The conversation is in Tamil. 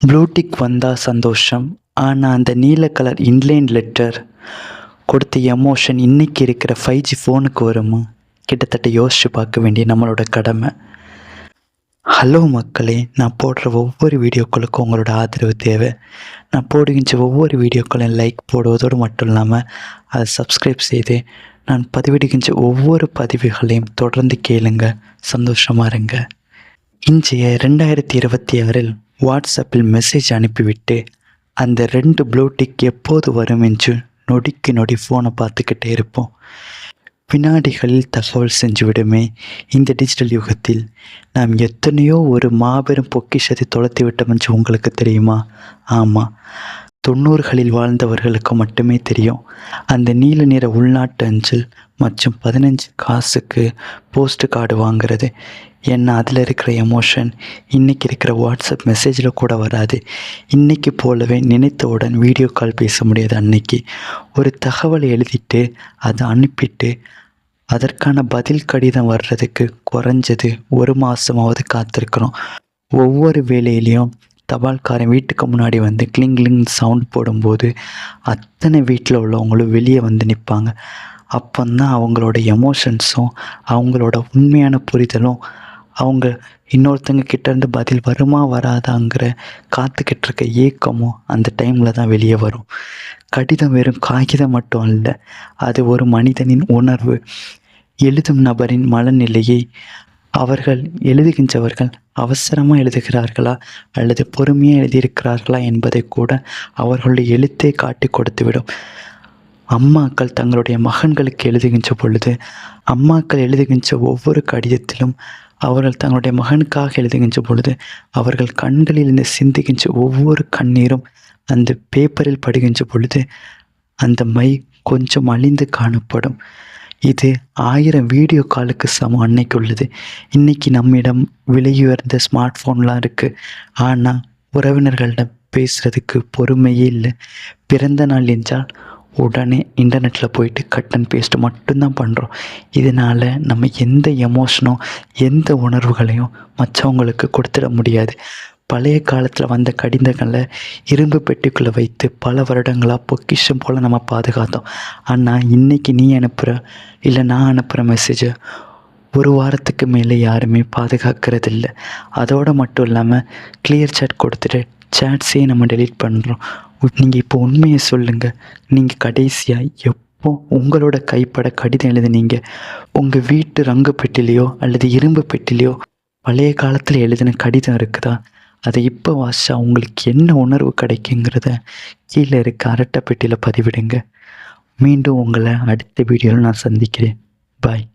ப்ளூடிக் வந்தால் சந்தோஷம். ஆனால் அந்த நீல கலர் இன்லைன் லெட்டர் கொடுத்த எமோஷன் இன்றைக்கி இருக்கிற 5G ஃபோனுக்கு வருமா? கிட்டத்தட்ட யோசித்து பார்க்க வேண்டிய நம்மளோட கடமை. ஹலோ மக்களே, நான் போடுற ஒவ்வொரு வீடியோக்களுக்கும் உங்களோட ஆதரவு தேவை. நான் போடுகின்ற ஒவ்வொரு வீடியோக்களையும் லைக் போடுவதோடு மட்டும் இல்லாமல் அதை சப்ஸ்கிரைப் செய்து நான் பதிவிடுகின்ற ஒவ்வொரு பதிவுகளையும் தொடர்ந்து கேளுங்க, சந்தோஷமாக இருங்க. இன்றைய 2026 வாட்ஸ்அப்பில் மெசேஜ் அனுப்பிவிட்டு அந்த 2 ப்ளூடிக் எப்போது வரும் என்று நொடிக்கு நொடி ஃபோனை பார்த்துக்கிட்டே இருப்போம். வினாடிகளில் தகவல் செஞ்சுவிடுமே. இந்த டிஜிட்டல் யுகத்தில் நாம் எத்தனையோ ஒரு மாபெரும் பொக்கிஷத்தை தொலைத்து விட்டோம் என்று உங்களுக்கு தெரியுமா? ஆமாம், 90களில் வாழ்ந்தவர்களுக்கு மட்டுமே தெரியும். அந்த நீல நிற உள்நாட்டு அஞ்சல் மற்றும் 15 காசுக்கு போஸ்ட் கார்டு வாங்குறது. ஏன்னா அதில் இருக்கிற எமோஷன் இன்றைக்கி இருக்கிற வாட்ஸ்அப் மெசேஜில் கூட வராது. இன்றைக்கி போலவே நினைத்தவுடன் வீடியோ கால் பேச முடியாது. அன்னைக்கு ஒரு தகவலை எழுதிட்டு அதை அனுப்பிட்டு அதற்கான பதில் கடிதம் வர்றதுக்கு குறைஞ்சது 1 மாதமாவது காத்திருக்கிறோம். ஒவ்வொரு வேலையிலையும் தபால்காரன் வீட்டுக்கு முன்னாடி வந்து கிளிங் கிளிங் சவுண்ட் போடும்போது அத்தனை வீட்டில் உள்ளவங்களும் வெளியே வந்து நிற்பாங்க. அப்போந்தான் அவங்களோட எமோஷன்ஸும் அவங்களோட உண்மையான புரிதலும் அவங்க இன்னொருத்தங்க கிட்டேருந்து பதில் வருமா வராதாங்கிற காத்துக்கிட்டு இருக்க ஏக்கமும் அந்த டைமில் தான் வெளியே வரும். கடிதம் வெறும் காகிதம் மட்டும் இல்லை, அது ஒரு மனிதனின் உணர்வு. எழுதும் நபரின் மனநிலையை அவர்கள் எழுதுகின்றவர்கள் அவசரமாக எழுதுகிறார்களா அல்லது பொறுமையாக எழுதியிருக்கிறார்களா என்பதை கூட அவர்களுடைய எழுத்தே காட்டி கொடுத்துவிடும். அம்மாக்கள் தங்களுடைய மகன்களுக்கு எழுதுகின்ற பொழுது அம்மாக்கள் எழுதுகின்ற ஒவ்வொரு கடிதத்திலும் அவர்கள் தங்களுடைய மகனுக்காக எழுதுகின்ற பொழுது அவர்கள் கண்களில் இருந்து சிந்துகின்ற ஒவ்வொரு கண்ணீரும் அந்த பேப்பரில் படுகின்ற பொழுது அந்த மை கொஞ்சம் அழிந்து காணப்படும். இது 1000 வீடியோ காலுக்கு சமம் அன்னைக்கு உள்ளது. இன்றைக்கி நம்மிடம் விலையுயர்ந்த ஸ்மார்ட் ஃபோன்லாம் இருக்குது. ஆனால் உறவினர்களிடம் பேசுகிறதுக்கு பொறுமையே இல்லை. பிறந்த நாள் என்றால் உடனே இன்டர்நெட்டில் போயிட்டு கட் அண்ட் பேஸ்ட் மட்டும்தான் பண்ணுறோம். இதனால் நம்ம எந்த எமோஷனோ எந்த உணர்வுகளையும் மற்றவங்களுக்கு கொடுத்துட முடியாது. பழைய காலத்தில் வந்த கடிதங்களை இரும்பு பெட்டிக்குள்ளே வைத்து பல வருடங்களாக பொக்கிஷம் போல் நம்ம பாதுகாத்தோம். ஆனால் இன்றைக்கி நீ அனுப்புகிற இல்லை நான் அனுப்புகிற மெசேஜை 1 வாரத்துக்கு மேலே யாருமே பாதுகாக்கிறது இல்லை. அதோடு மட்டும் இல்லாமல் கிளியர் சேட் கொடுத்துட்டு சேட்ஸே நம்ம டெலீட் பண்ணுறோம். நீங்கள் இப்போ உண்மையை சொல்லுங்கள், நீங்கள் கடைசியாக எப்போ உங்களோட கைப்பட கடிதம் எழுதுனீங்க? உங்கள் வீட்டு ரங்கு பெட்டிலையோ அல்லது இரும்பு பெட்டிலையோ பழைய காலத்தில் எழுதின கடிதம் இருக்குதா? அதை இப்போ வாசிச்சா உங்களுக்கு என்ன உணர்வு கிடைக்குங்கிறத கீழே இருக்க அரட்டை பெட்டியில் பதிவிடுங்க. மீண்டும் உங்களை அடுத்த வீடியோவில் நான் சந்திக்கிறேன். பாய்.